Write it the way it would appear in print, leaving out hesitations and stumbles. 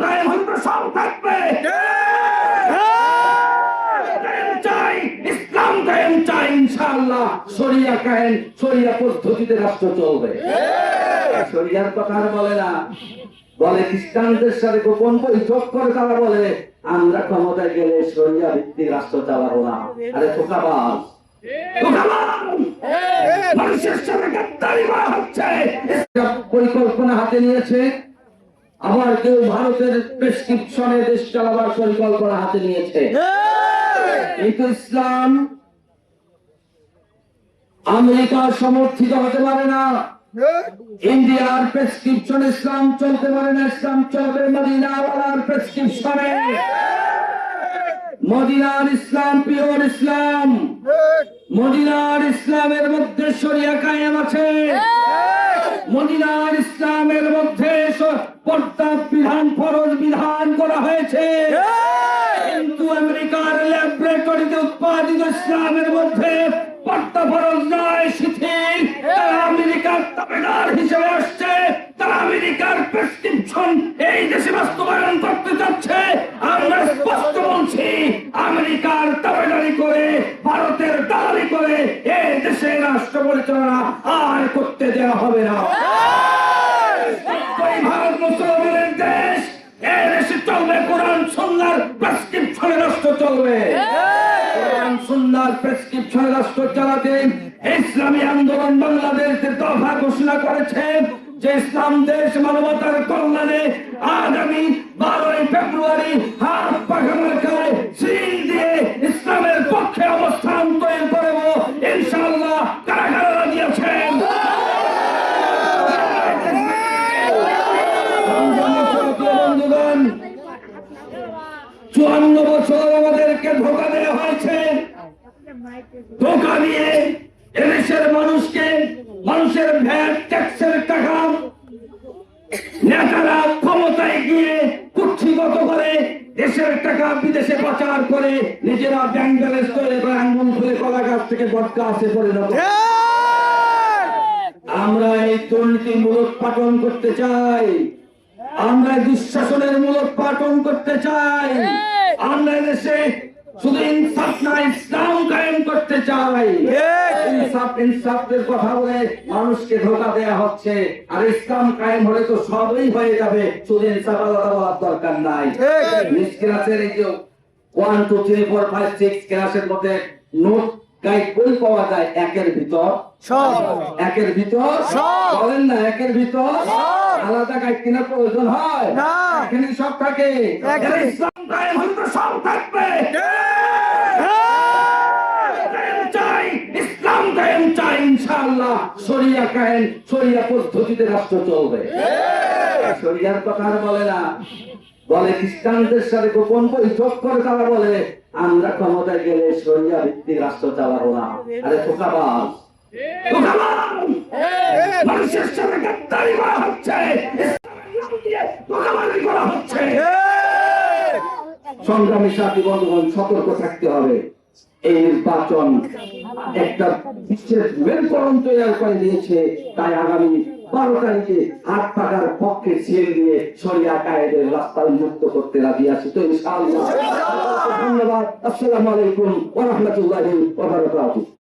কায়েম হতে সব থাকবে। চাই ইসলাম কায়েম, চাই ইনশাআল্লাহ শরিয়া কায়েম, শরিয়া পদ্ধতিতে রাষ্ট্র চলবে। শরিয়ার কথা আর বলে না, বলে খ্রিস্টানদের সাথে গোপন বৈঠক করে তারা বলে আমরা ক্ষমতায় গেলে শরিয়া ভিত্তিক রাষ্ট্র চালাবো না। আরে ধোঁকাবাজ, মানুষের সাথে গাদ্দারি করা হচ্ছে। পরিকল্পনা হাতে নিয়েছে, আবার কেউ ভারতের প্রেসক্রিপশনে দেশ চালাবার পরিকল্পনা হাতে নিয়েছে। কিন্তু ইসলাম আমেরিকা সমর্থিত হতে পারে না, ইন্ডিয়ার প্রেসক্রিপশন ইসলাম চলতে পারে না। ইসলাম চলবে মদিনাওয়ালার প্রেসক্রিপশনে। মদিনার ইসলাম পিওর ইসলাম, মদিনার ইসলামের মধ্যে শরিয়া কায়েম আছে, মদিনার ইসলামের মধ্যে পর্দা বিধান, ফরজ বিধান করা হয়েছে। কিন্তু আমেরিকার ল্যাবরেটরিতে উৎপাদিত ইসলামের মধ্যে পর্দা ফরজ নয়, শিথিল। তারা আমেরিকার তাবেদার হিসেবে আসছে, তারা আমেরিকার প্রেসক্রিপশন এই দেশে বাস্তবায়ন করতে যাচ্ছে। আমরা স্পষ্ট বলছি, আমেরিকার তাবেদারি করে, ভারতের দালালি করে এই দেশে রাষ্ট্র পরিচালনা আর করতে দেওয়া হবে না। ভারত মুসলমানের দেশ, এই দেশে চলবে কোরআন সুন্নাহর প্রেসক্রিপশনে রাষ্ট্র চলবে। কোরআন সুন্নাহর প্রেসক্রিপশনে রাষ্ট্র চালাতে ইসলামী আন্দোলন বাংলাদেশ দফা ঘোষণা করেছে যে ইসলাম দেশ মানবতার কল্যাণে আগামী 12 ফেব্রুয়ারি হাত পাখা মার্কায় সিল দিয়ে ইসলামের পক্ষে অবস্থান তৈরি করব ইনশাআল্লাহ। কারা কারা রাজি আছেন? 54 বছর আমাদেরকে ধোঁকা দেওয়া হয়েছে। ধোঁকা দিয়ে এদেশের মানুষকে, মানুষের ভ্যাট ট্যাক্সের টাকা নেতারা ক্ষমতায় গিয়ে কুক্ষিগত করে দেশের টাকা বিদেশে পাচার করে নিজেরা ব্যাংক ব্যালেন্স তৈরি করে আঙ্গুল খুলে কলা গাছ থেকে বটকা আসে পরিণত। আমরা এই দুর্নীতি মূলোৎপাটন করতে চাই, আমরা দুঃশাসনের মূলোৎপাটন করতে চাই, আমরা দেশে শুধু ইনসাফ না ইসলাম কায়েম করতে চাই। ইনসাফের কথা বলে মানুষকে ধোঁকা দেয়া হচ্ছে, আর ইসলাম কায়েম হলে তো সবই হয়ে যাবে, শুধু ইনসাফ আলাদা হওয়ার দরকার নাই। ক্লাসের এই যে 1 2 3 4 5 6 ক্লাসের মধ্যে নোট গাইড বই পাওয়া যায়, একের ভিতর সব, একের ভিতর সব, বলেন না একের ভিতর সব। আলাদা গাইড কেনার প্রয়োজন হয় না, এখানে সব থাকে। ইসলাম কায়েম হতে সব থাকবে। চাই ইসলাম কায়েম, চাই ইনশাআল্লাহ শরিয়া কায়েম, শরিয়া পদ্ধতিতে রাষ্ট্র চলবে। শরিয়ার কথা আর বলে না, বলে খ্রিস্টানদের সাথে গোপন বৈঠক করে তারা বলে আমরা ক্ষমতায় গেলে শরিয়া ভিত্তিক রাষ্ট্র চালাবো না। আরে ধোঁকাবাজ, মানুষের সাথে গাদ্দারি করা হচ্ছে, ধোঁকাবাজি করা হচ্ছে। সংগ্রামী সাথী বন্ধুগণ, সতর্ক থাকতে হবে। এই নির্বাচন একটা বিশেষ মেরুকরণ তৈরি করে দিয়েছে, তাই আগামী 12 তারিখে হাত পাকার পক্ষে সিল দিয়ে শরিয়া কায়েদের রাস্তা উন্মুক্ত করতে রাজি আছি তো ইনশাআল্লাহ। ধন্যবাদ। আসসালামু আলাইকুম ওয়া রাহমাতুল্লাহি ওয়া বারাকাতুহু।